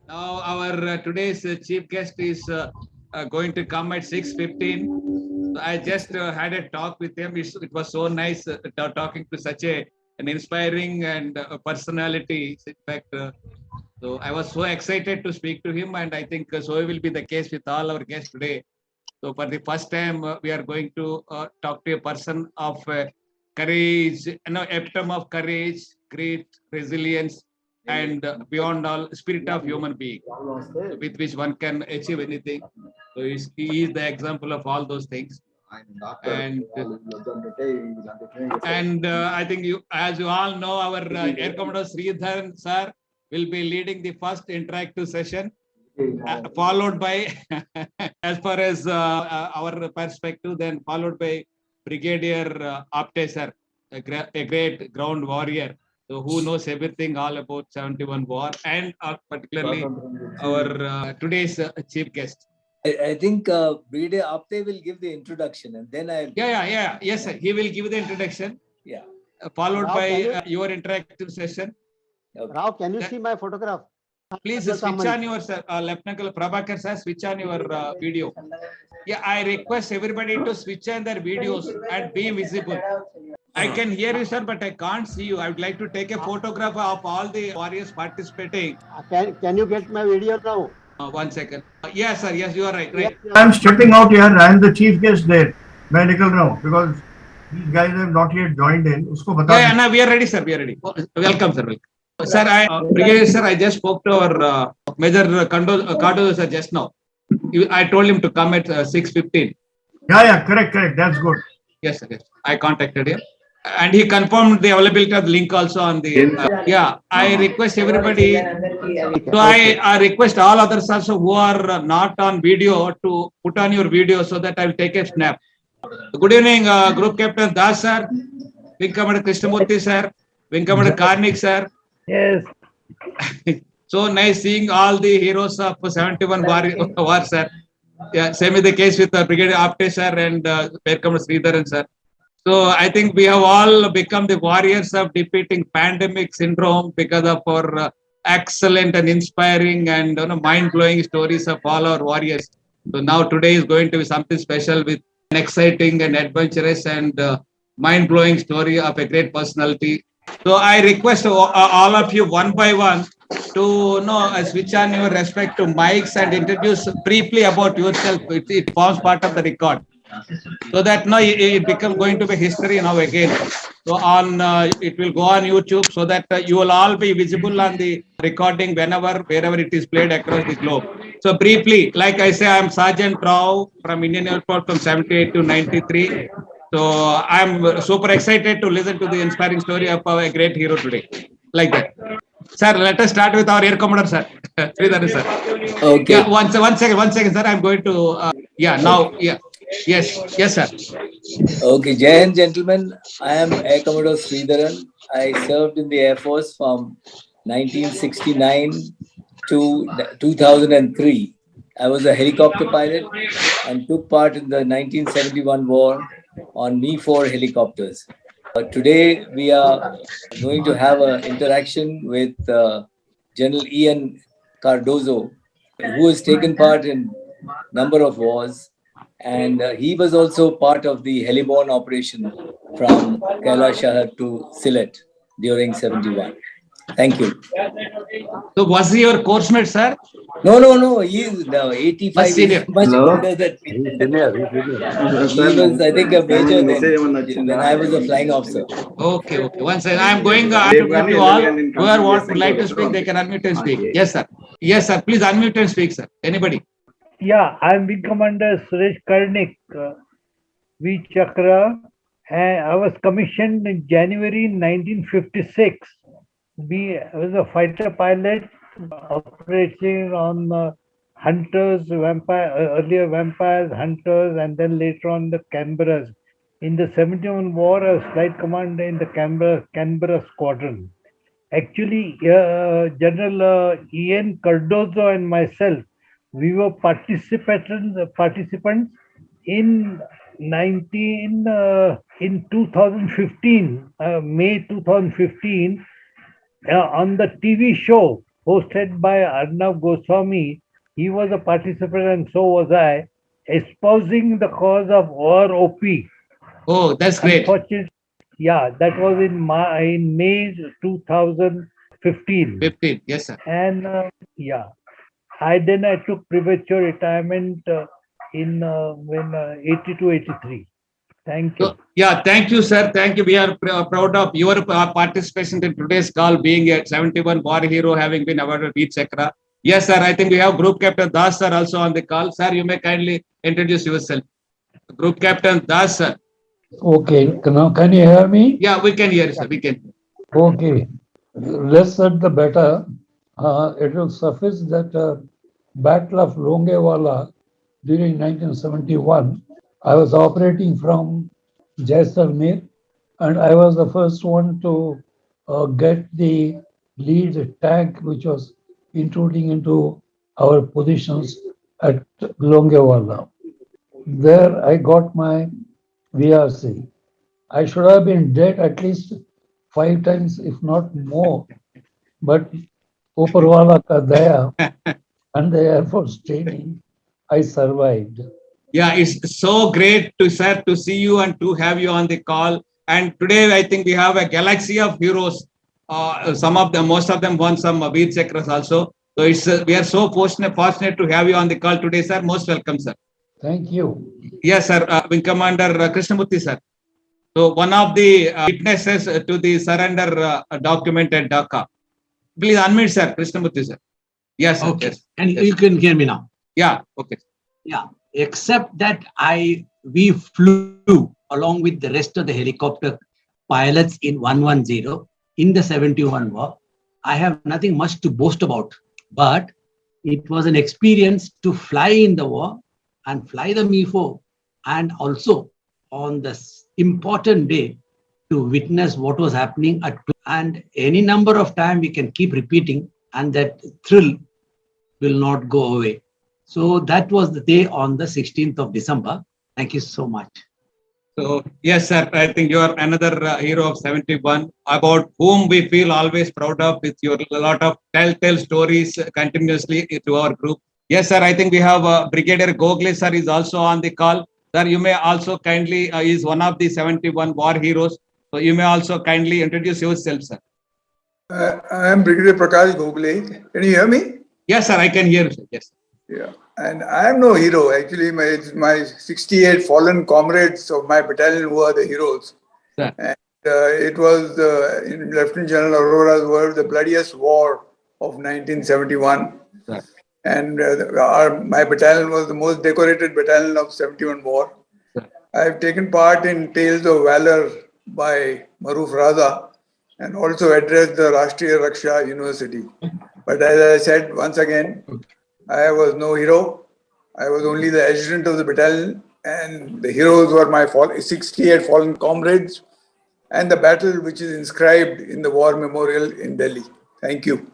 Now our today's chief guest is going to come at 6:15. So I just had a talk with him. It was so nice talking to such an inspiring and personality. In fact, so I was so excited to speak to him, and I think so will be the case with all our guests today. So for the first time, we are going to talk to a person of courage, epitome of courage, great resilience, and beyond all, spirit of human being, with which one can achieve anything. So he is the example of all those things. And I think you, as you all know, our Air Commodore Sridharan sir will be leading the first interactive session, followed by, as far as our perspective, then followed by Brigadier Apte sir, a great ground warrior, so who knows everything all about 71 war, and particularly our today's chief guest. I think Brigadier Apte will give the introduction, and then I'll. Yes, sir. He will give the introduction. Yeah. Followed by your interactive session. Okay. Rao, can you see my photograph? Please switch on your Lieutenant Colonel Prabhakar sir. Switch on your video. Yeah, I request everybody to switch on their videos and be visible. I can hear you, sir, but I can't see you. I would like to take a photograph of all the warriors participating. Can you get my video now? 1 second. Yes, sir. Yes, you are right. Right. I'm stepping out here. I am the chief guest there. Medical now because these guys have not yet joined in. Usko bata Yeah, no, we are ready, sir. We are ready. Welcome, sir. Welcome. Sir, Brigadier sir, I just spoke to our Major Cardozo sir just now. I told him to come at 6:15. Yeah, correct. That's good. Yes, sir. Yes. I contacted him. And he confirmed the availability of the link also on the. I request everybody. So I request all others also who are not on video to put on your video so that I will take a snap. Good evening, Group Captain Das sir, Wing Commander Krishnamurthy sir, Wing Commander Karnik sir. Yes. So nice seeing all the heroes of 71 war sir. Yeah, same is the case with Brigadier Apte sir and Air Commander Sridharan sir. So I think we have all become the warriors of defeating pandemic syndrome because of our excellent and inspiring and mind-blowing stories of all our warriors. So now today is going to be something special with an exciting and adventurous and mind-blowing story of a great personality. So I request all of you one by one to switch on your respective mics and introduce briefly about yourself. It forms part of the record. So that now it becomes going to be history now again. So on it will go on YouTube so that you will all be visible on the recording wherever it is played across the globe. So briefly, like I say, I'm Sergeant Rao from Indian Air Force from 78 to 93. So I'm super excited to listen to the inspiring story of a great hero today. Like that. Sir, let us start with our Air Commodore, sir. Sridharan, sir. Okay. Yeah, one second, sir. I'm going to. Yes, sir. Okay, Jai Hind, gentlemen. I am Air Commodore Sridharan. I served in the Air Force from 1969 to 2003. I was a helicopter pilot and took part in the 1971 war on Me-4 helicopters. Today, we are going to have an interaction with General Ian Cardozo, who has taken part in a number of wars. And he was also part of the heliborne operation from Kailash Shahar to Sylhet during 71. Thank you. So was he your course mate, sir? No. He is now 85. Senior. Much older than me. He was, I think, a major then, when I was a flying officer. Okay. Once I am going to put you all. Whoever would like to speak, they can unmute and speak. Yes, sir. Please unmute and speak, sir. Anybody? Yeah, I'm Wing Commander Suresh Karnik, V Chakra, and I was commissioned in January 1956. I was a fighter pilot operating on hunters, earlier vampires, hunters, and then later on the Canberras. In the 71 war, I was flight commander in the Canberra squadron. Actually, General Ian Cardozo and myself, we were participants in 2015, May 2015, on the TV show hosted by Arnav Goswami. He was a participant and so was I, espousing the cause of OROP. Oh, that's great. Unfortunately, yeah, that was in May 2015. 15. Yes, sir. And yeah, I took premature retirement in when 82, 83. Thank you. So, yeah, thank you, sir. Thank you. We are proud of your participation in today's call, being a 71 war hero, having been awarded Veer Chakra. Yes, sir. I think we have Group Captain Das, sir, also on the call. Sir, you may kindly introduce yourself. Group Captain Das, sir. Okay, can you hear me? Yeah, we can hear, sir. We can. Okay, less said the better. It will suffice that Battle of Longewala during 1971, I was operating from Jaisalmer, and I was the first one to get the lead tank which was intruding into our positions at Longewala. There I got my VRC. I should have been dead at least 5 times, if not more. But Uparwala ka daya and the Air Force training, I survived. Yeah, it's so great to, sir, to see you and to have you on the call. And today, I think we have a galaxy of heroes. Some of them, most of them won some Veer Chakras also. So it's we are so fortunate to have you on the call today, sir. Most welcome, sir. Thank you. Yes, sir. Wing Commander Krishnamurthy, sir. So one of the witnesses to the surrender document at Dhaka. Please unmute, sir. Krishnamurthy, sir. Yes, sir. Okay. Yes. And Yes. you can hear me now. Yeah. Okay. Yeah. Except that we flew along with the rest of the helicopter pilots in 110 in the 71 war. I have nothing much to boast about, but it was an experience to fly in the war and fly the ME4, and also on this important day to witness what was happening at, and any number of times we can keep repeating, and that thrill will not go away. So that was the day on the 16th of December. Thank you so much. So, yes, sir, I think you are another hero of 71, about whom we feel always proud of with your a lot of telltale stories continuously to our group. Yes, sir, I think we have Brigadier Gokhale, sir, is also on the call. Sir, you may also kindly, is one of the 71 war heroes. So, you may also kindly introduce yourself, sir. I am Brigadier Prakash Gokhale. Can you hear me? Yes, sir, I can hear you, sir. Yes. Yeah. And I am no hero. Actually, my 68 fallen comrades of my battalion who are the heroes. Sir. And it was in Lieutenant General Aurora's word, the bloodiest war of 1971. Sir. And my battalion was the most decorated battalion of 71 war. Sir. I've taken part in Tales of Valor by Maruf Raza and also addressed the Rashtriya Raksha University. But as I said once again, I was no hero. I was only the adjutant of the battalion, and the heroes were my 68 fallen comrades and the battle which is inscribed in the war memorial in Delhi. Thank you.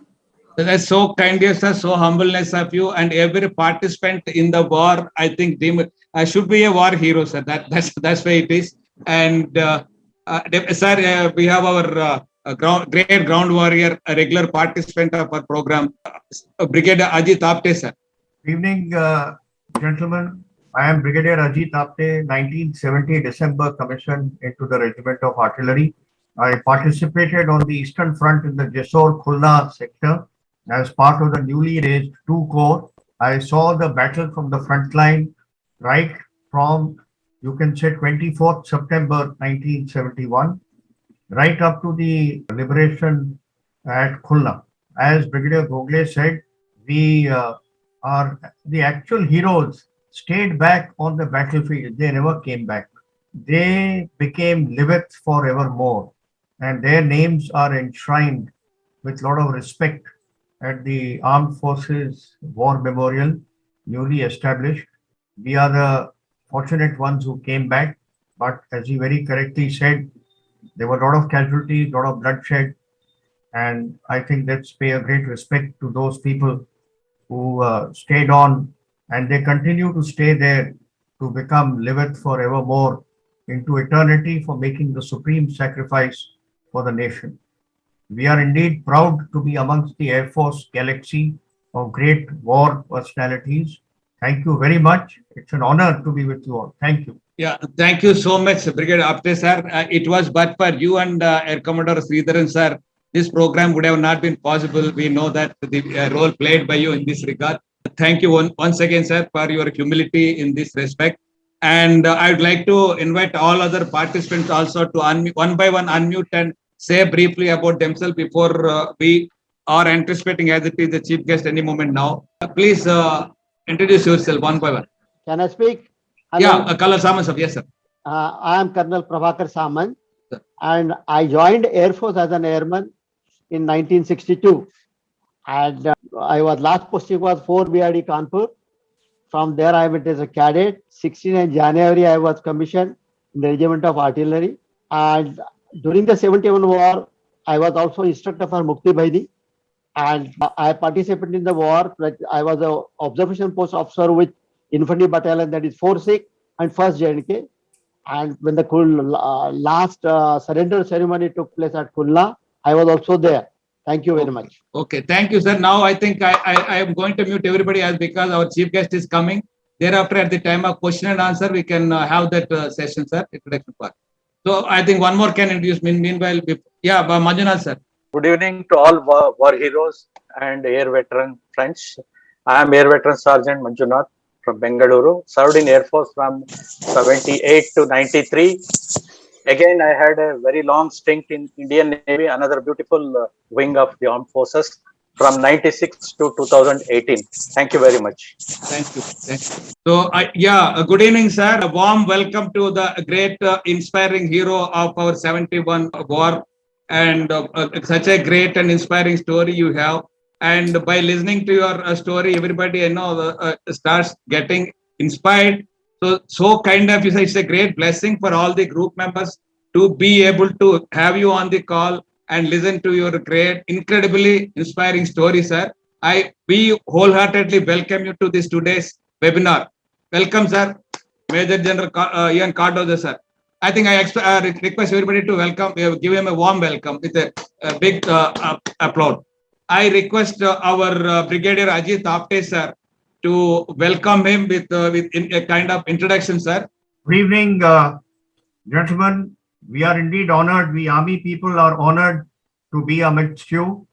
That's so kind, sir, so humbleness of you, and every participant in the war, I think, should be a war hero, sir. That's why it is. And sir, we have our great ground warrior, a regular participant of our program, Brigadier Ajit Apte, sir. Good evening, gentlemen. I am Brigadier Ajit Apte, 1970 December commissioned into the Regiment of Artillery. I participated on the Eastern Front in the Jessore-Khulna sector as part of the newly raised 2 Corps. I saw the battle from the front line right from, you can say, 24th September 1971, right up to the liberation at Khulna. As Brigadier Gokhale said, we are the actual heroes stayed back on the battlefield. They never came back. They became liveth forevermore, and their names are enshrined with a lot of respect at the Armed Forces War Memorial, newly established. We are the fortunate ones who came back, but as he very correctly said, there were a lot of casualties, a lot of bloodshed, and I think let's pay a great respect to those people who stayed on, and they continue to stay there to become liveth forevermore into eternity for making the supreme sacrifice for the nation. We are indeed proud to be amongst the Air Force galaxy of great war personalities. Thank you very much. It's an honor to be with you all. Thank you. Yeah, thank you so much, Brigadier Apte sir. It was but for you and Air Commodore Sridharan sir, this program would have not been possible. We know that the role played by you in this regard. Thank you once again, sir, for your humility in this respect. And I would like to invite all other participants also to one by one unmute and say briefly about themselves before we are anticipating as it is the chief guest any moment now. Please introduce yourself one by one. Can I speak? Hello. Yeah, Colonel Saman sir. Yes, sir. I am Colonel Prabhakar Saman, Sir. and I joined Air Force as an airman in 1962. And I was last posting was 4 BRD Kanpur. From there, I went as a cadet. 16th January, I was commissioned in the Regiment of Artillery. And during the 71 war, I was also instructor for Mukti Baidi. And I participated in the war. I was an observation post officer with Infantry Battalion, that is 4-6 and 1st JNK. And when the last surrender ceremony took place at Khulna, I was also there. Thank you very much. Okay, thank you, sir. Now I think I am going to mute everybody as because our chief guest is coming. Thereafter, at the time of question and answer, we can have that session, sir, introduction part. So I think one more can introduce. Meanwhile, yeah, Manjunath, sir. Good evening to all war heroes and air veteran friends. I am Air Veteran Sergeant Manjunath from Bengaluru. Served in Air Force from 78 to 93. Again, I had a very long stint in Indian Navy, another beautiful wing of the armed forces from 96 to 2018. Thank you very much. Thank you. Thank you. So, good evening, sir. A warm welcome to the great, inspiring hero of our 71 war, and such a great and inspiring story you have. And by listening to your story, everybody starts getting inspired. So kind of, it's a great blessing for all the group members to be able to have you on the call and listen to your great, incredibly inspiring story, sir. We wholeheartedly welcome you to this today's webinar. Welcome, sir. Major General I Cardozo, sir. I think I request everybody to welcome, give him a warm welcome with a big applaud. I request our Brigadier Ajit Apte, sir, to welcome him with a kind of introduction, sir. Good evening, gentlemen. We are indeed honored. We Army people are honored to be amidst you.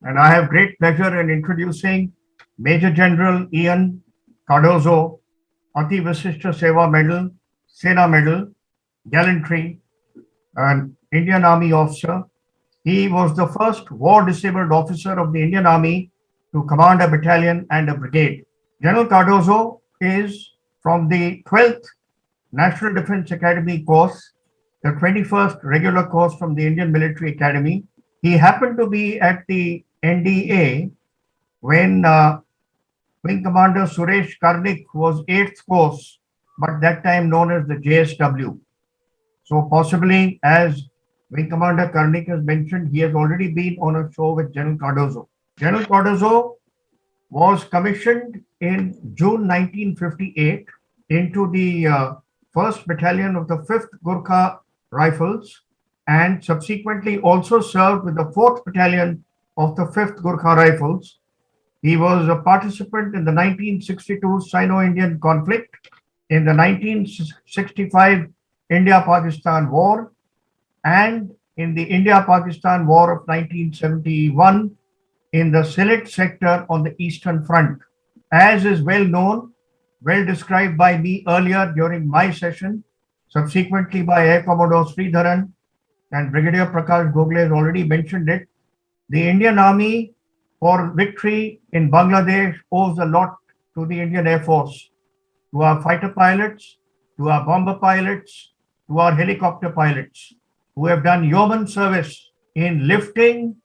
And I have great pleasure in introducing Major General I Cardozo, Ati Visishta Seva Medal, Sena Medal, Gallantry, an Indian Army officer. He was the first war-disabled officer of the Indian Army to command a battalion and a brigade. General Cardozo is from the 12th National Defense Academy course, the 21st regular course from the Indian Military Academy. He happened to be at the NDA when Wing Commander Suresh Karnik was 8th course, but that time known as the JSW. So possibly, as Wing Commander Karnik has mentioned, he has already been on a show with General Cardozo. General Cardozo was commissioned in June 1958 into the 1st Battalion of the 5th Gorkha Rifles, and subsequently also served with the 4th Battalion of the 5th Gorkha Rifles. He was a participant in the 1962 Sino-Indian conflict, in the 1965 India-Pakistan War, and in the India-Pakistan War of 1971 in the Sylhet sector on the Eastern Front. As is well known, well described by me earlier during my session, subsequently by Air Commodore Sridharan, and Brigadier Prakash Gokhale has already mentioned it. The Indian Army, for victory in Bangladesh, owes a lot to the Indian Air Force, to our fighter pilots, to our bomber pilots, to our helicopter pilots, who have done yeoman service in lifting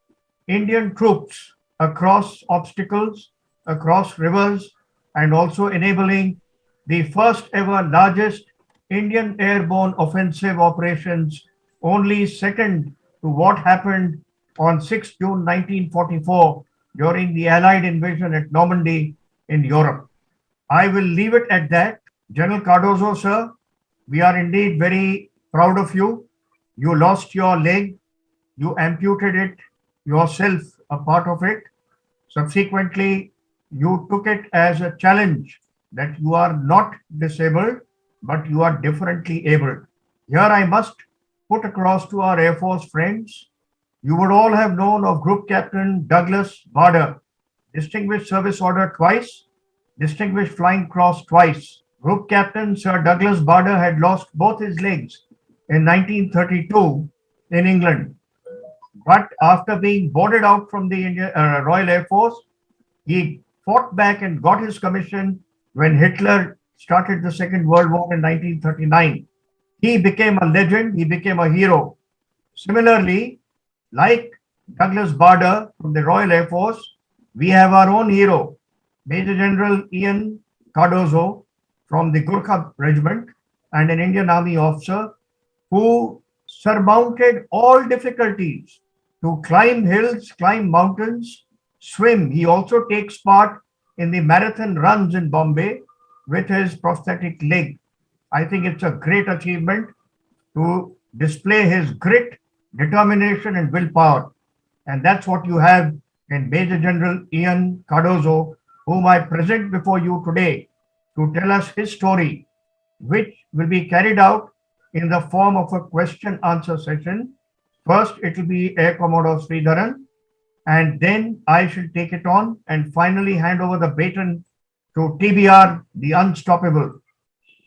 Indian troops across obstacles, across rivers, and also enabling the first ever largest Indian airborne offensive operations, only second to what happened on 6 June 1944 during the Allied invasion at Normandy in Europe. I will leave it at that. General Cardozo, sir, we are indeed very proud of you. You lost your leg, you amputated it, yourself a part of it. Subsequently, you took it as a challenge that you are not disabled, but you are differently abled. Here I must put across to our Air Force friends, you would all have known of Group Captain Douglas Bader, Distinguished Service Order twice, Distinguished Flying Cross twice. Group Captain Sir Douglas Bader had lost both his legs in 1932 in England. But after being boarded out from the Royal Air Force, he fought back and got his commission when Hitler started the Second World War in 1939. He became a legend, he became a hero. Similarly, like Douglas Bader from the Royal Air Force, we have our own hero, Major General Ian Cardozo from the Gorkha Regiment and an Indian Army officer who surmounted all difficulties to climb hills, climb mountains, swim. He also takes part in the marathon runs in Bombay with his prosthetic leg. I think it's a great achievement to display his grit, determination, and willpower. And that's what you have in Major General Ian Cardozo, whom I present before you today to tell us his story, which will be carried out in the form of a question answer session. First, it will be Air Commodore Sridharan, and then I shall take it on and finally hand over the baton to TBR, the Unstoppable.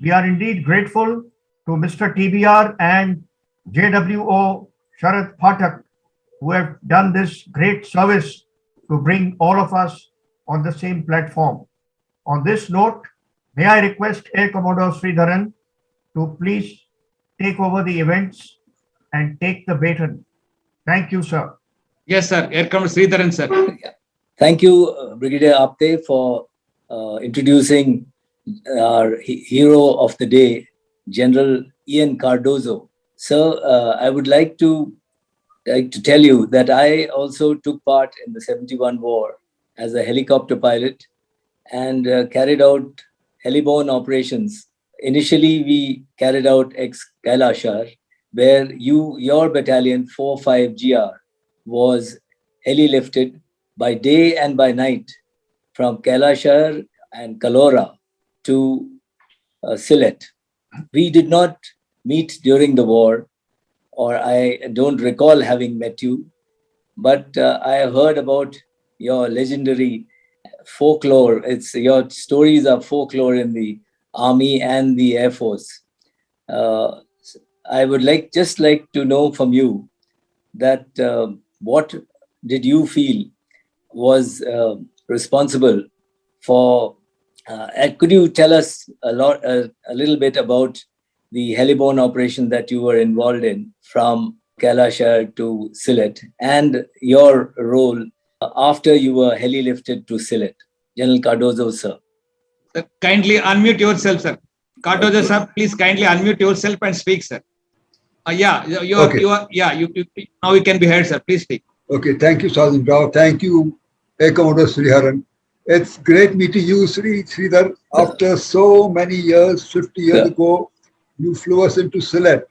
We are indeed grateful to Mr. TBR and JWO Sharath Phatak, who have done this great service to bring all of us on the same platform. On this note, may I request Air Commodore Sridharan to please take over the events and take the baton. Thank you, sir. Yes, sir. Air Commodore Sridharan, sir. Thank you, Brigadier Apte, for introducing our hero of the day, General Ian Cardozo. Sir, I would like to tell you that I also took part in the 71 war as a helicopter pilot and carried out heliborne operations. Initially, we carried out ex-Kailashar, where your battalion 45GR was heli-lifted by day and by night from Kailashar and Kalora to Sylhet. We did not meet during the war, or I don't recall having met you, but I heard about your legendary folklore. Your stories are folklore in the Army and the Air Force. I would just like to know from you that what did you feel was responsible for? Could you tell us a little bit about the heliborne operation that you were involved in from Kailashar to Sylhet and your role after you were heli-lifted to Sylhet? General Cardozo, sir. Kindly unmute yourself, sir. Cardozo, sir, please kindly unmute yourself and speak, sir. Yeah, now you can be heard, sir. Please speak. Okay, thank you, Sergeant Rao. Thank you, Air Commodore Sridharan. It's great meeting you, Sridhar. After so many years, 50 years ago, you flew us into Sylhet.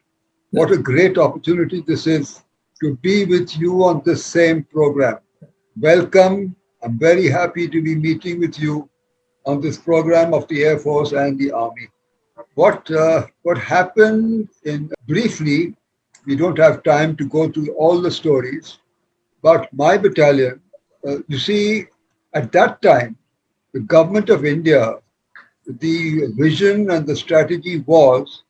What a great opportunity this is to be with you on this same program. Welcome. I'm very happy to be meeting with you on this program of the Air Force and the Army. What happened briefly, we don't have time to go through all the stories, but my battalion, you see, at that time, the government of India, the vision and the strategy was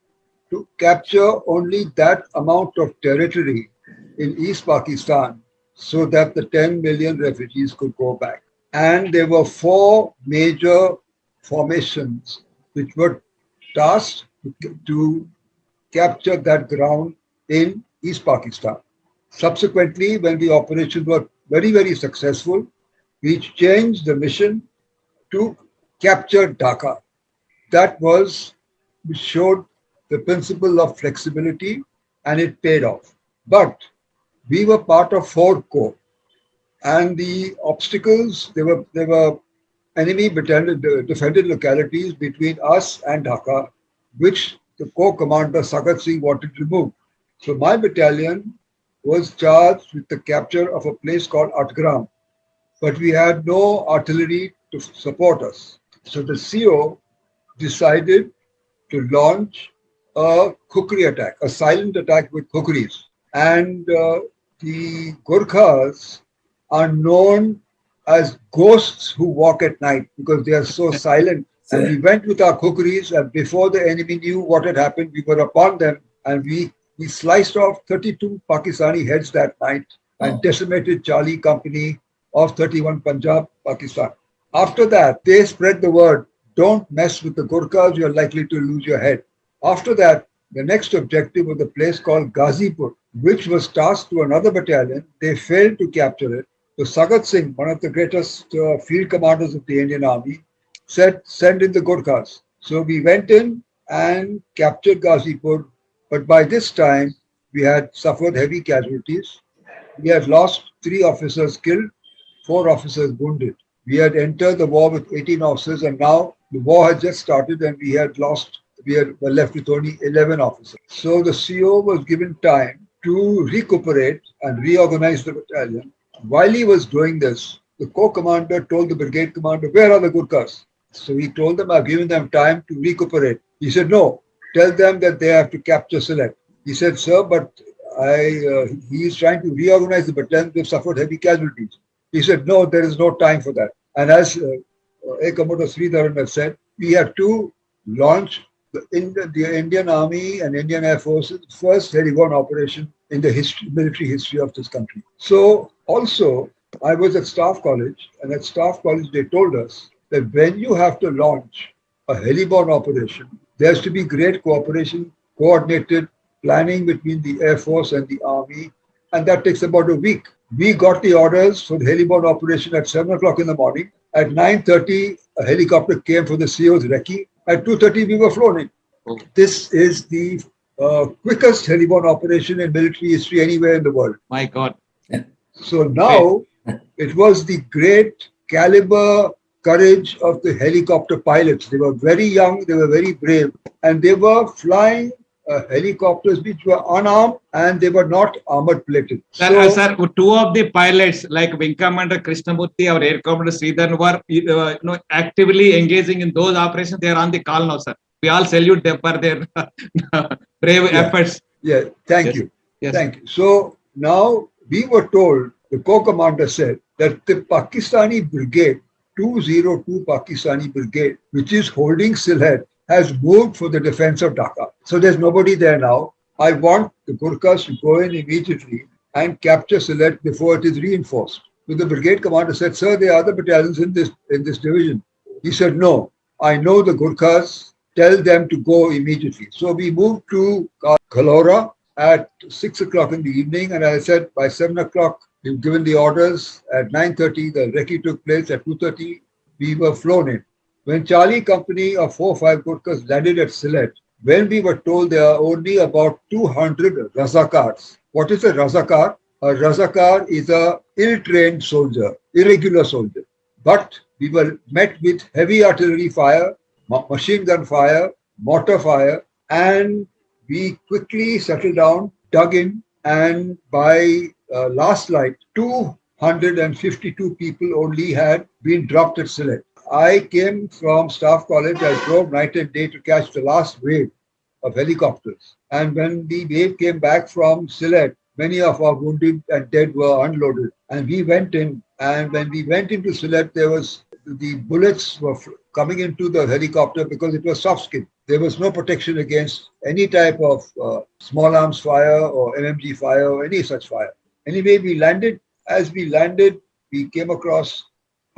to capture only that amount of territory in East Pakistan so that the 10 million refugees could go back. And there were 4 major formations which were tasked to capture that ground in East Pakistan. Subsequently, when the operations were very, very successful, we changed the mission to capture Dhaka. That which showed the principle of flexibility, and it paid off. But we were part of 4 Corps, and the obstacles, there were enemy defended localities between us and Dhaka, which the Corps commander Sagat Singh wanted to remove. So my battalion was charged with the capture of a place called Atgram, but we had no artillery to support us. So the CO decided to launch a kukri attack, a silent attack with kukris. And the Gorkhas are known as ghosts who walk at night because they are so silent. And we went with our kukris, and before the enemy knew what had happened, we were upon them, and we sliced off 32 Pakistani heads that night and decimated Charlie Company of 31 Punjab, Pakistan. After that, they spread the word, don't mess with the Gorkhas, you're likely to lose your head. After that, the next objective was a place called Ghazipur, which was tasked to another battalion. They failed to capture it. So Sagat Singh, one of the greatest field commanders of the Indian Army, said, send in the Gorkhas. So we went in and captured Ghazipur. But by this time, we had suffered heavy casualties. We had lost 3 officers killed, 4 officers wounded. We had entered the war with 18 officers, and now the war had just started and we were left with only 11 officers. So the CO was given time to recuperate and reorganize the battalion. While he was doing this, the corps commander told the brigade commander, where are the Gurkhas? So he told them, I've given them time to recuperate. He said, no, tell them that they have to capture Sylhet. He said, sir, but he is trying to reorganize the battalion. They've suffered heavy casualties. He said, no, there is no time for that. And as Air Commodore Sridharan has said, we had to launch the Indian Army and Indian Air Force's first heli-borne operation in the military history of this country. So also, I was at Staff College, and at Staff College, they told us that when you have to launch a heli-borne operation, there has to be great cooperation, coordinated planning between the Air Force and the Army, and that takes about a week. We got the orders for the heli-borne operation at 7 o'clock in the morning. At 9:30, a helicopter came for the CO's recce. At 2:30, we were flown in. This is the quickest heli-borne operation in military history anywhere in the world. My God. So now it was the great caliber courage of the helicopter pilots. They were very young, they were very brave, and they were flying helicopters which were unarmed and they were not armored plated. Sir, 2 of the pilots, like Wing Commander Krishnamurthy or Air Commander Sridharan, were actively engaging in those operations. They are on the call now, sir. We all salute them for their brave efforts. Yeah, thank you. Yes. Thank you. So now we were told, the corps commander said that the Pakistani brigade, 202 Pakistani brigade, which is holding Sylhet, has moved for the defense of Dhaka. So there's nobody there now. I want the Gurkhas to go in immediately and capture Sylhet before it is reinforced. So the brigade commander said, sir, there are other battalions in this division. He said, no, I know the Gurkhas, tell them to go immediately. So we moved to Khalora at 6 o'clock in the evening, and I said by 7 o'clock, we've given the orders. At 9:30, the recce took place. At 2:30, we were flown in. When Charlie Company of 4 or 5 Gurkhas landed at Sylhet, when we were told there are only about 200 Razakars. What is a Razakar? A Razakar is a ill-trained soldier, irregular soldier. But we were met with heavy artillery fire, machine gun fire, mortar fire, and we quickly settled down, dug in, and by last light, 252 people only had been dropped at Sylhet. I came from Staff College. I drove night and day to catch the last wave of helicopters. And when the wave came back from Sylhet, many of our wounded and dead were unloaded. And we went in. And when we went into Sylhet, the bullets were coming into the helicopter because it was soft skin. There was no protection against any type of small arms fire or MMG fire or any such fire. Anyway, we landed. As we landed, we came across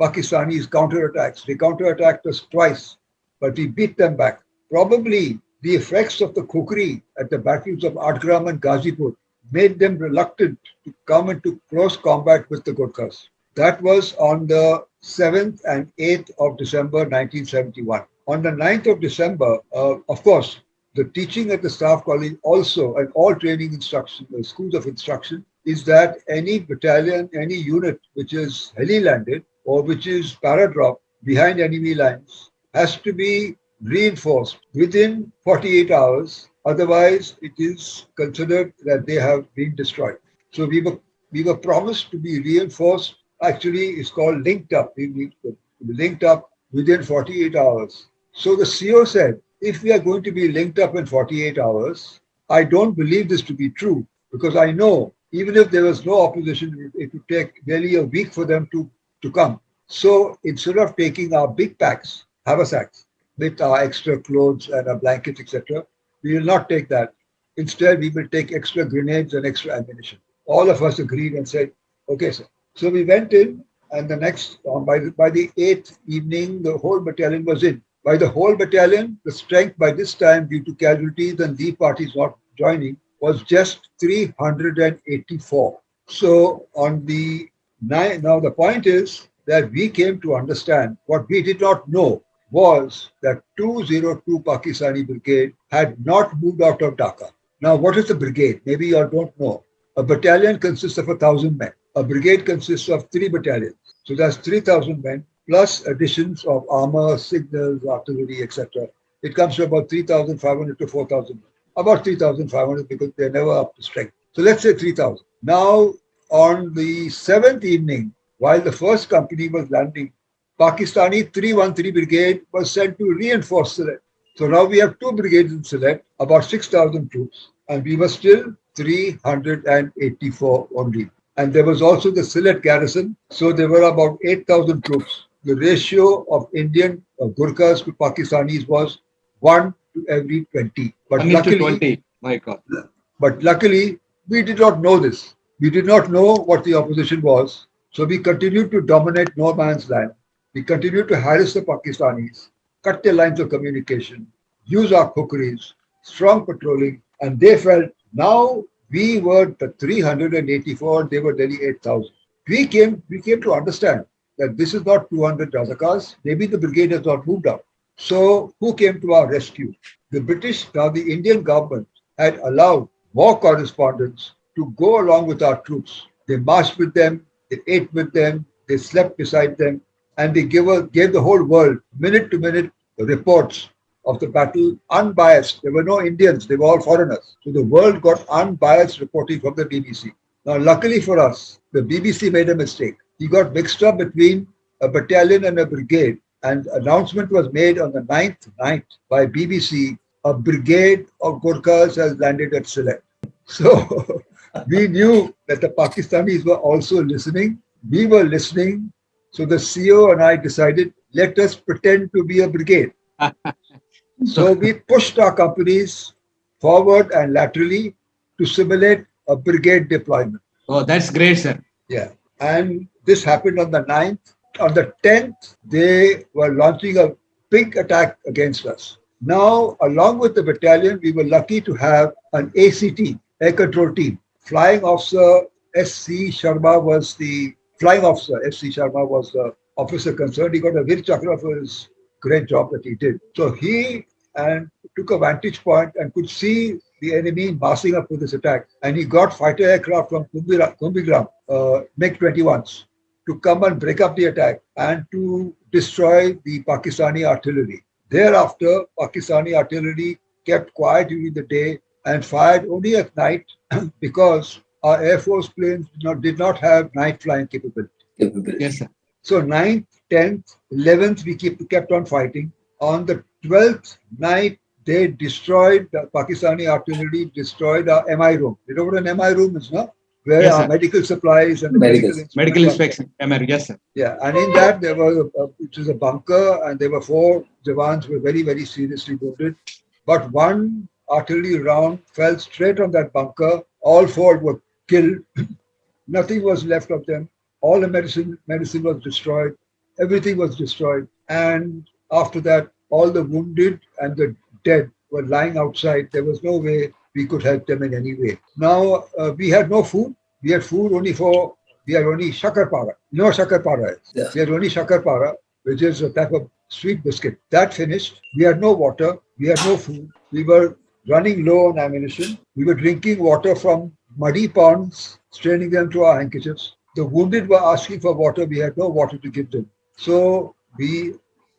Pakistanis counterattacks. They counterattacked us twice, but we beat them back. Probably the effects of the kukri at the battles of Atgram and Ghazipur made them reluctant to come into close combat with the Gurkhas. That was on the 7th and 8th of December 1971. On the 9th of December, of course, the teaching at the Staff College also, and all training instruction, schools of instruction, is that any battalion, any unit which is heli-landed or which is para-dropped behind enemy lines has to be reinforced within 48 hours. Otherwise, it is considered that they have been destroyed. So we were promised to be reinforced. Actually, it's called linked up. We linked up within 48 hours. So the CO said, if we are going to be linked up in 48 hours, I don't believe this to be true because I know even if there was no opposition, it would take nearly a week for them to come. So instead of taking our big packs, haversacks, with our extra clothes and our blankets, etc., we will not take that. Instead, we will take extra grenades and extra ammunition. All of us agreed and said, okay, sir. So we went in, and the next, by the 8th evening, the whole battalion was in. By the whole battalion, the strength by this time, due to casualties and leave parties not joining, was just 384. So on the now the point is that we came to understand what we did not know was that 202 Pakistani Brigade had not moved out of Dhaka. Now, what is a brigade? Maybe you all don't know. A battalion consists of 1,000 men. A brigade consists of 3 battalions. So that's 3,000 men plus additions of armor, signals, artillery, etc. It comes to about 3,500 to 4,000. About 3,500 because they're never up to strength. So let's say 3,000. Now, on the 7th evening, while the first company was landing, Pakistani 313 Brigade was sent to reinforce Sylhet. So now we have 2 brigades in Sylhet, about 6,000 troops, and we were still 384 only. And there was also the Sylhet garrison, so there were about 8,000 troops. The ratio of Indian Gurkhas to Pakistanis was 1 to every 20. But 1 luckily, to 20. My God. But luckily, we did not know this. We did not know what the opposition was. So we continued to dominate no man's land. We continued to harass the Pakistanis, cut their lines of communication, use our kukris, strong patrolling, and they felt now we were the 384, they were nearly 8,000. We came to understand that this is not 200 Razakars. Maybe the brigade has not moved out. So who came to our rescue? The British, now the Indian government, had allowed war correspondents to go along with our troops. They marched with them, they ate with them, they slept beside them, and they gave the whole world minute-to-minute reports of the battle, unbiased. There were no Indians, they were all foreigners. So the world got unbiased reporting from the BBC. Now, luckily for us, the BBC made a mistake. He got mixed up between a battalion and a brigade, and announcement was made on the 9th night by BBC, a brigade of Gurkhas has landed at Sylhet. So we knew that the Pakistanis were also listening. We were listening. So the CO and I decided, let us pretend to be a brigade. So we pushed our companies forward and laterally to simulate a brigade deployment. Oh, that's great, sir. Yeah. And this happened on the 9th. On the 10th, they were launching a big attack against us. Now, along with the battalion, we were lucky to have an ACT, air control team. Flying officer S.C. Sharma was the flying officer. S.C. Sharma was the officer concerned. He got a Vir Chakra for his great job that he did. So he took a vantage point and could see the enemy massing up for this attack. And he got fighter aircraft from Kumbigram, MiG-21s, to come and break up the attack and to destroy the Pakistani artillery. Thereafter, Pakistani artillery kept quiet during the day and fired only at night because our Air Force planes did not have night flying capability. Yes, sir. So 9th, 10th, 11th, we kept on fighting. On the 12th night, they destroyed, the Pakistani artillery destroyed our MI room. You know what an MI room is, no? Where Yes, our sir. medical supplies and the Medical inspection. Yes, sir. Yeah, and in that there was it was a bunker, and there were 4 Jawans who were very, very seriously wounded. But one artillery round fell straight on that bunker. All 4 were killed. Nothing was left of them. All the medicine was destroyed. Everything was destroyed. And after that, all the wounded and the dead were lying outside. There was no way we could help them in any way. Now, we had no food. We had food only we had only shakarpara. You know what shakarpara is? Yeah. We had only shakarpara, which is a type of sweet biscuit. That finished. We had no water. We had no food. We were running low on ammunition. We were drinking water from muddy ponds, straining them to our handkerchiefs. The wounded were asking for water. We had no water to give them. So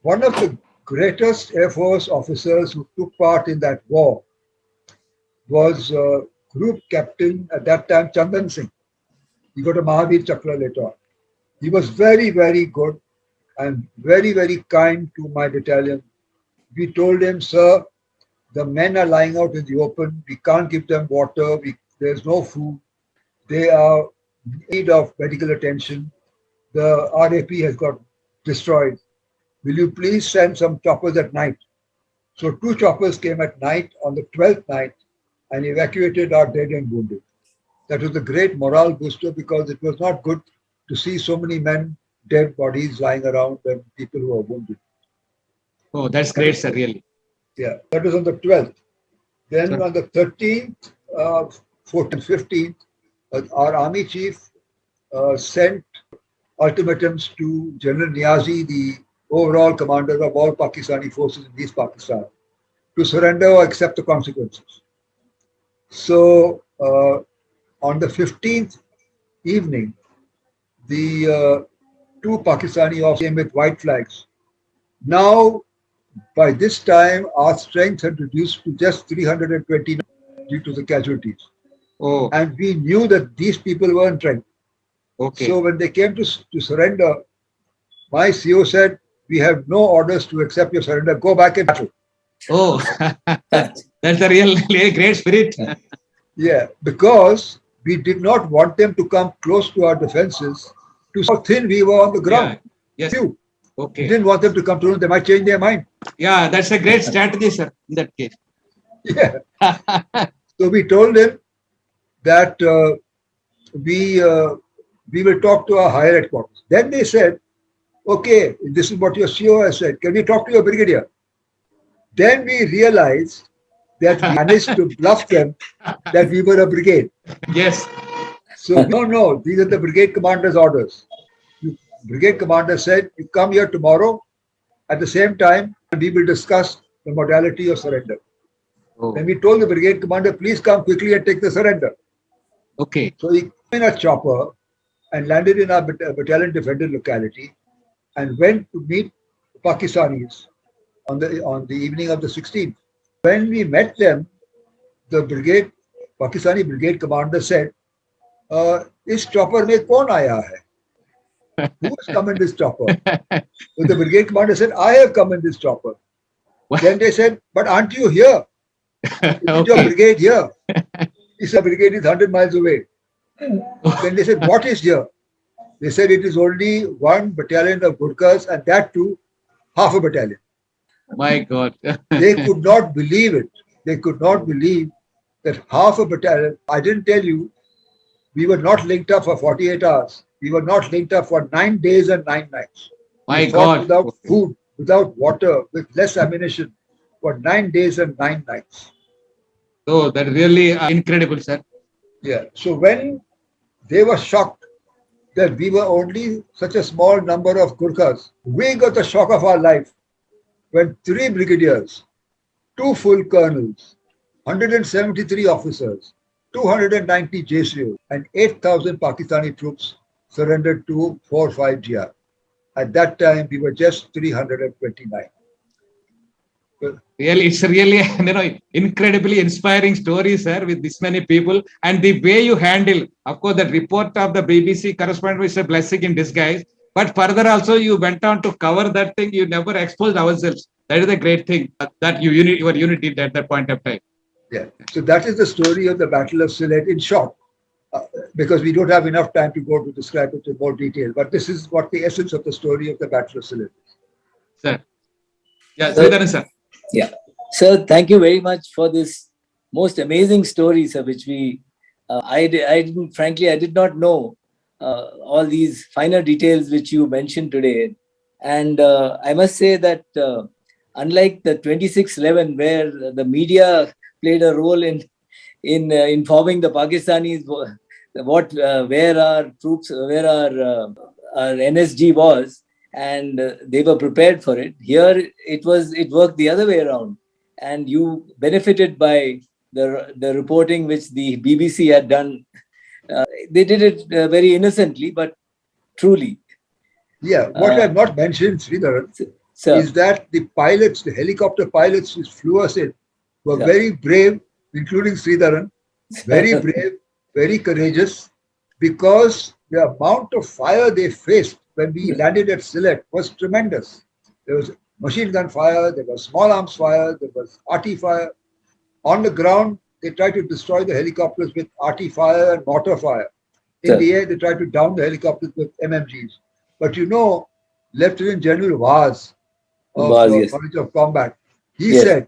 one of the greatest Air Force officers who took part in that war was Group Captain at that time, Chandan Singh. He got a Mahavir Chakra later on. He was very, very good and very, very kind to my battalion. We told him, sir, the men are lying out in the open. We can't give them water. There's no food. They are in need of medical attention. The RAP has got destroyed. Will you please send some choppers at night? So 2 choppers came at night on the 12th night and evacuated our dead and wounded. That was a great morale booster because it was not good to see so many men, dead bodies lying around and people who are wounded. Oh, that's great, sir, really. Yeah, that was on the 12th. Then Sure. on the 13th, 14th, 15th, our army chief sent ultimatums to General Niazi, the overall commander of all Pakistani forces in East Pakistan, to surrender or accept the consequences. So on the 15th evening, the 2 Pakistani officers came with white flags. Now, by this time, our strength had reduced to just 320 due to the casualties. Oh, And we knew that these people weren't strength. okay. So when they came to surrender, my CO said, we have no orders to accept your surrender. Go back and battle. Oh, that's a really great spirit. Yeah, because we did not want them to come close to our defenses to see how thin we were on the ground. Yes. We Okay. didn't want them to come to us. They might change their mind. Yeah, that's a great strategy, sir, in that case. Yeah. So we told them that we will talk to our higher headquarters. Then they said, okay, this is what your CO has said. Can we talk to your brigadier? Then we realized that we managed to bluff them that we were a brigade. Yes. So no, these are the brigade commander's orders. Brigade commander said, you come here tomorrow at the same time, and we will discuss the modality of surrender. Oh, Then we told the brigade commander, please come quickly and take the surrender. okay. So he came in a chopper and landed in our battalion defended locality and went to meet the Pakistanis on the evening of the 16th. When we met them, the Pakistani brigade commander said, "Is chopper mein kaun aaya hai? Who has come in this chopper?" So the brigade commander said, "I have come in this chopper." Then they said, "But aren't you here? Isn't your brigade here?" He said, "Brigade is 100 miles away." Then they said, "What is here?" They said, "It is only 1 battalion of Gurkhas, and that too, half a battalion." My God. They could not believe it. They could not believe that half a battalion. I didn't tell you, we were not linked up for 48 hours. We were not linked up for 9 days and 9 nights. My We fought God. without food, without water, with less ammunition for 9 days and 9 nights. So that really incredible, sir. Yeah. So when they were shocked that we were only such a small number of Gurkhas, we got the shock of our life when 3 brigadiers, 2 full colonels, 173 officers, 290 JCOs, and 8,000 Pakistani troops surrendered to 4-5 GR. At that time, we were just 329. Really, it's really incredibly inspiring story, sir, with this many people and the way you handle. Of course, that report of the BBC correspondent is a blessing in disguise. But further also, you went on to cover that thing. You never exposed ourselves. That is a great thing that your unit did at that point of time. Yeah. So that is the story of the Battle of Sylhet in short, because we don't have enough time to go to describe it in more detail. But this is what the essence of the story of the Battle of Sylhet is. Sir. Yeah, Sridharan, sir. Yeah. Sir, thank you very much for this most amazing story, sir, which I did not know all these finer details which you mentioned today. And I must say that unlike the 26/11, where the media played a role in informing the Pakistanis where our troops, where our NSG was, and they were prepared for it. Here it worked the other way around, and you benefited by the reporting which the BBC had done. They did it very innocently, but truly. Yeah, what I have not mentioned, Sridhar, is that the pilots, the helicopter pilots who flew us in, were very brave, including Sridharan, very brave, very courageous, because the amount of fire they faced when we landed at Sylhet was tremendous. There was machine gun fire, there was small arms fire, there was arty fire. On the ground, they tried to destroy the helicopters with arty fire and mortar fire. In the air, they tried to down the helicopters with MMGs. But you know, Lieutenant General Vaz of College of Combat, he said,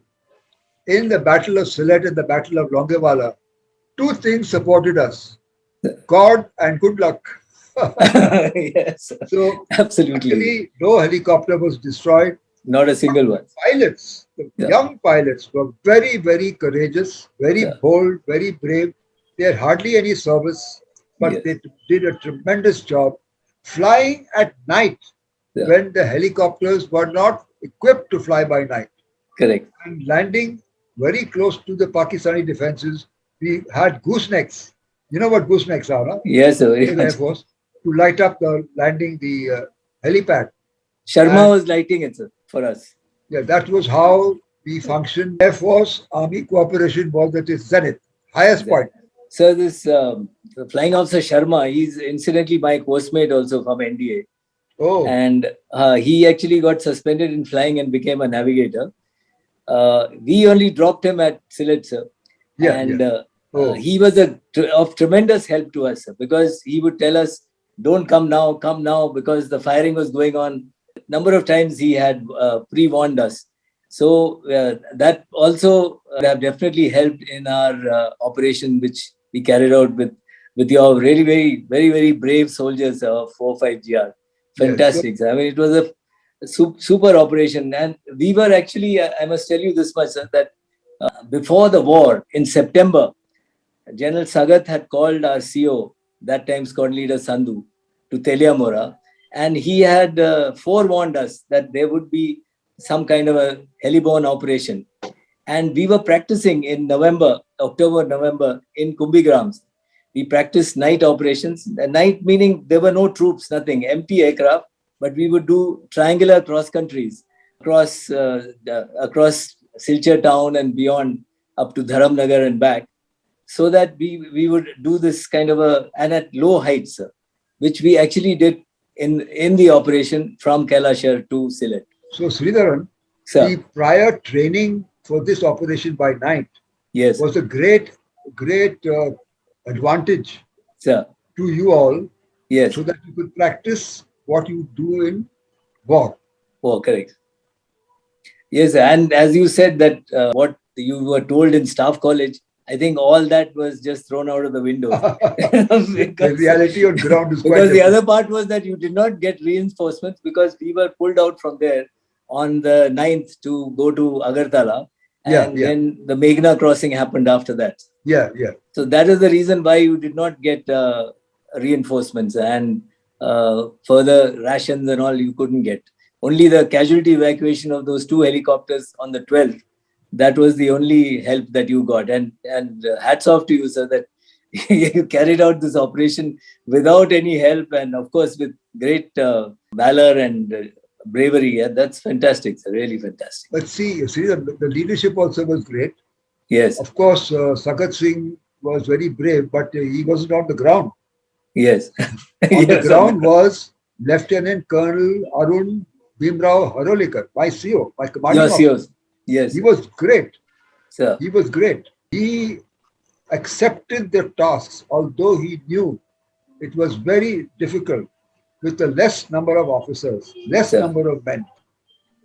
in the Battle of Sylhet and the Battle of Longewala, two things supported us, God and good luck. Yes, So absolutely. actually, no helicopter was destroyed. Not a single one. Pilots, the young pilots were very, very courageous, very bold, very brave. They had hardly any service, but they did a tremendous job flying at night when the helicopters were not equipped to fly by night. Correct. And landing very close to the Pakistani defenses. We had goosenecks. You know what goosenecks are, huh? Yes, sir. In the Air Force, to light up the landing, the helipad. Sharma was lighting it, sir, for us. Yeah, that was how we functioned. Air Force Army cooperation was at its zenith, highest point. Sir, this flying officer Sharma, he's incidentally my course mate also from NDA. Oh. And he actually got suspended in flying and became a navigator. We only dropped him at Sylhet, sir. Yeah, and he was of tremendous help to us, sir, because he would tell us, don't come now, because the firing was going on. Number of times he had pre-warned us. So that also have definitely helped in our operation, which we carried out with your really, very, very, very brave soldiers of 45GR. Fantastic. Yes. I mean, it was a super operation. And we were actually, I must tell you this much, sir, that before the war in September, General Sagat had called our CO, that time squad leader Sandhu, to Teliamora, and he had forewarned us that there would be some kind of a heliborne operation. And we were practicing in October, November in Kumbigrams. We practiced night operations. Night meaning there were no troops, nothing, empty aircraft, but we would do triangular cross countries across Silchar town and beyond up to Dharamnagar and back, so that we would do this kind of and at low heights, which we actually did in the operation from Kailashar to Sylhet. So Sridharan, the prior training for this operation by night was a great advantage to you all, so that you could practice what you do in war. Oh, correct. Yes, and as you said that what you were told in staff college, I think all that was just thrown out of the window. The reality on ground is quite because the other part was that you did not get reinforcements because we were pulled out from there on the 9th to go to Agartala. And then the Meghna crossing happened after that. So that is the reason why you did not get reinforcements and further rations and all you couldn't get. Only the casualty evacuation of those 2 helicopters on the 12th, that was the only help that you got. And hats off to you, sir, that you carried out this operation without any help and of course with great valor and bravery. Yeah, that's fantastic, sir, really fantastic. But see, the leadership also was great. Yes. Of course, Sagat Singh was very brave, but he wasn't on the ground. Yes. On the ground was Lieutenant Colonel Arun Bhimrao Harolekar, my CO, my commanding officer. Yes. He was great. Sir. He was great. He accepted the tasks, although he knew it was very difficult with the less number of officers, less number of men.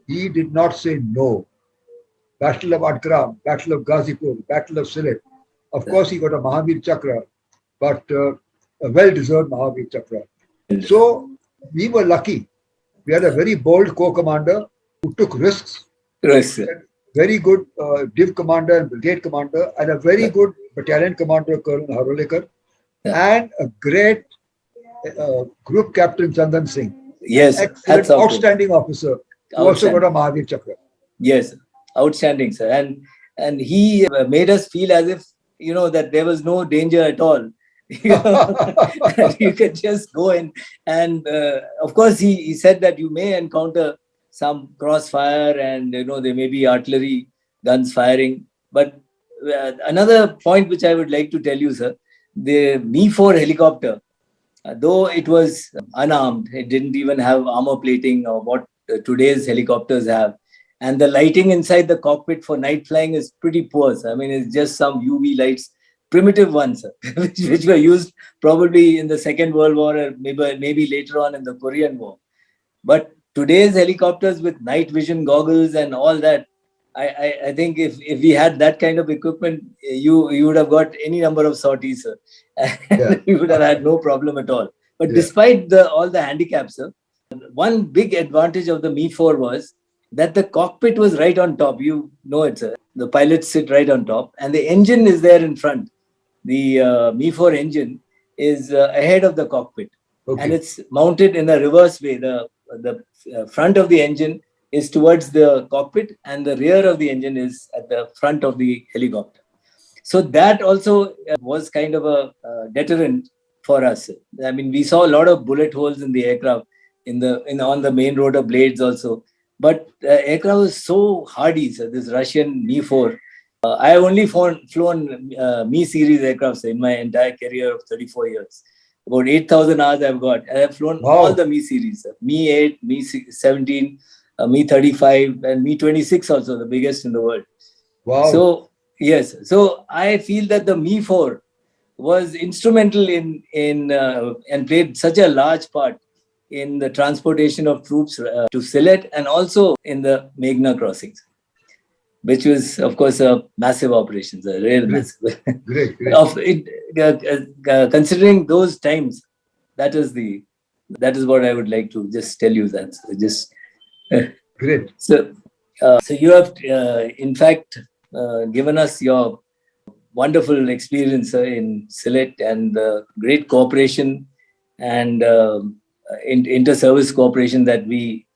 He did not say no. Battle of Adgram, Battle of Ghazipur, Battle of Sylhet. Of course, he got a Mahavir Chakra, but a well-deserved Mahavir Chakra. So we were lucky. We had a very bold co-commander who took risks. Very good div commander and brigade commander, and a very good battalion commander, Colonel Harolekar, and a great group captain, Chandan Singh. Yes, excellent, outstanding officer. Who also got a Mahavir Chakra. Yes, outstanding, sir. And he made us feel as if, that there was no danger at all. You can just go in. And of course, he said that you may encounter some crossfire and, there may be artillery guns firing. But another point which I would like to tell you, sir, the Mi-4 helicopter though it was unarmed, it didn't even have armor plating or what today's helicopters have. And the lighting inside the cockpit for night flying is pretty poor. Sir. I mean, it's just some UV lights, primitive ones, sir, which were used probably in the Second World War or maybe later on in the Korean War. But today's helicopters with night vision goggles and all that, I think if we had that kind of equipment, you would have got any number of sorties, sir. Yeah. You would have had no problem at all. But Yeah. despite all the handicaps, sir, one big advantage of the Mi-4 was that the cockpit was right on top. You know it, sir. The pilots sit right on top, and the engine is there in front. The Mi-4 engine is ahead of the cockpit, and Okay. it's mounted in a reverse way. The front of the engine is towards the cockpit, and the rear of the engine is at the front of the helicopter. So that also was kind of a deterrent for us. I mean, we saw a lot of bullet holes in the aircraft, on the main rotor blades also. But the aircraft was so hardy, sir, this Russian Mi-4. I have only flown Mi-series aircraft in my entire career of 34 years. About 8,000 hours I've got. I have flown Wow. all the Mi-series, sir. Mi-8, Mi-17, Mi-35, and Mi-26 also, the biggest in the world. Wow. So, yes. So I feel that the Mi-4 was instrumental in and played such a large part in the transportation of troops to Sylhet and also in the Meghna crossings, which was, of course, a massive operation, a real massive. Great, great. Considering those times, that is what I would like to just tell you. That just Great. so you have in fact given us your wonderful experience in Sylhet and great cooperation and inter-service cooperation that we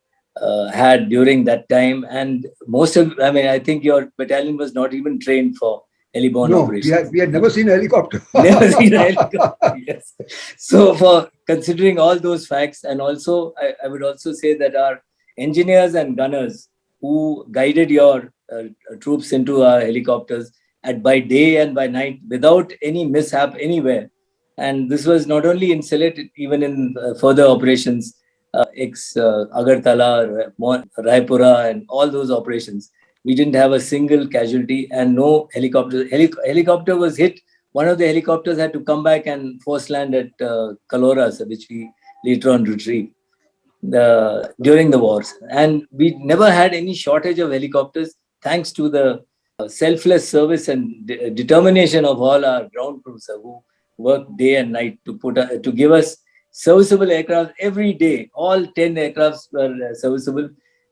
had during that time. And I think your battalion was not even trained for heliborne No, operations. we had never seen a helicopter. Never seen a helicopter. Yes. So for considering all those facts, and also I would also say that our engineers and gunners who guided your troops into our helicopters by day and by night without any mishap anywhere. And this was not only in Sylhet, even in further operations, Agartala, Raipura, and all those operations. We didn't have a single casualty and no helicopter. Helicopter was hit. One of the helicopters had to come back and force land at Kalora, which we later on retrieved during the wars. And we never had any shortage of helicopters thanks to the selfless service and determination of all our ground crews who worked day and night to give us serviceable aircraft every day. All 10 aircrafts were serviceable,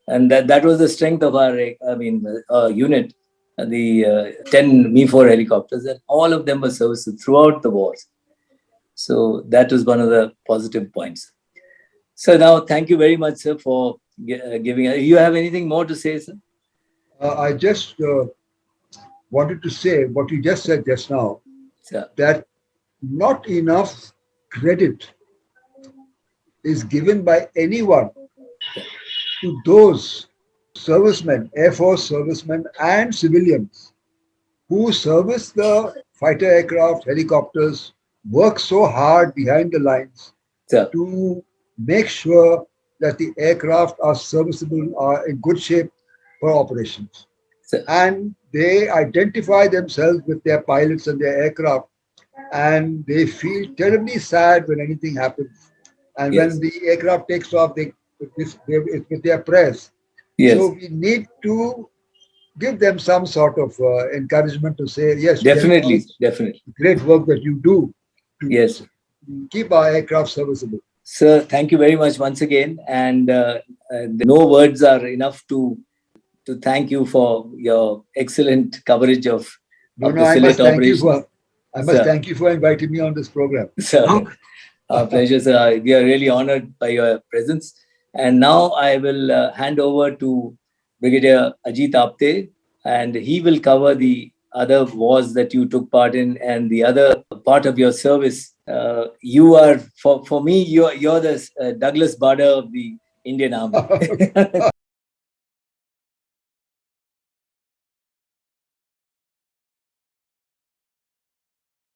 and that was the strength of our unit, the 10 Mi-4 helicopters, and all of them were serviceable throughout the wars. So that was one of the positive points. So now, thank you very much, sir, for giving. You have anything more to say, sir? I just wanted to say what you just said just now, Sir. that not enough credit is given by anyone to those servicemen, Air Force servicemen and civilians who service the fighter aircraft, helicopters, work so hard behind the lines Sir. to make sure that the aircraft are serviceable, are in good shape for operations. Sir. And they identify themselves with their pilots and their aircraft, and they feel terribly sad when anything happens. And Yes. when the aircraft takes off, it's with their prayers. Yes. So we need to give them some sort of encouragement to say, yes, Definitely. great work that you do to Yes. keep our aircraft serviceable. Sir, thank you very much once again. And no words are enough to thank you for your excellent coverage of the I must Sylhet operation. Sir. thank you for inviting me on this program. Sir, our pleasure, sir. We are really honored by your presence. And now I will hand over to Brigadier Ajit Apte, and he will cover the other wars that you took part in and the other part of your service. You are, for me, you're the Douglas Bader of the Indian Army.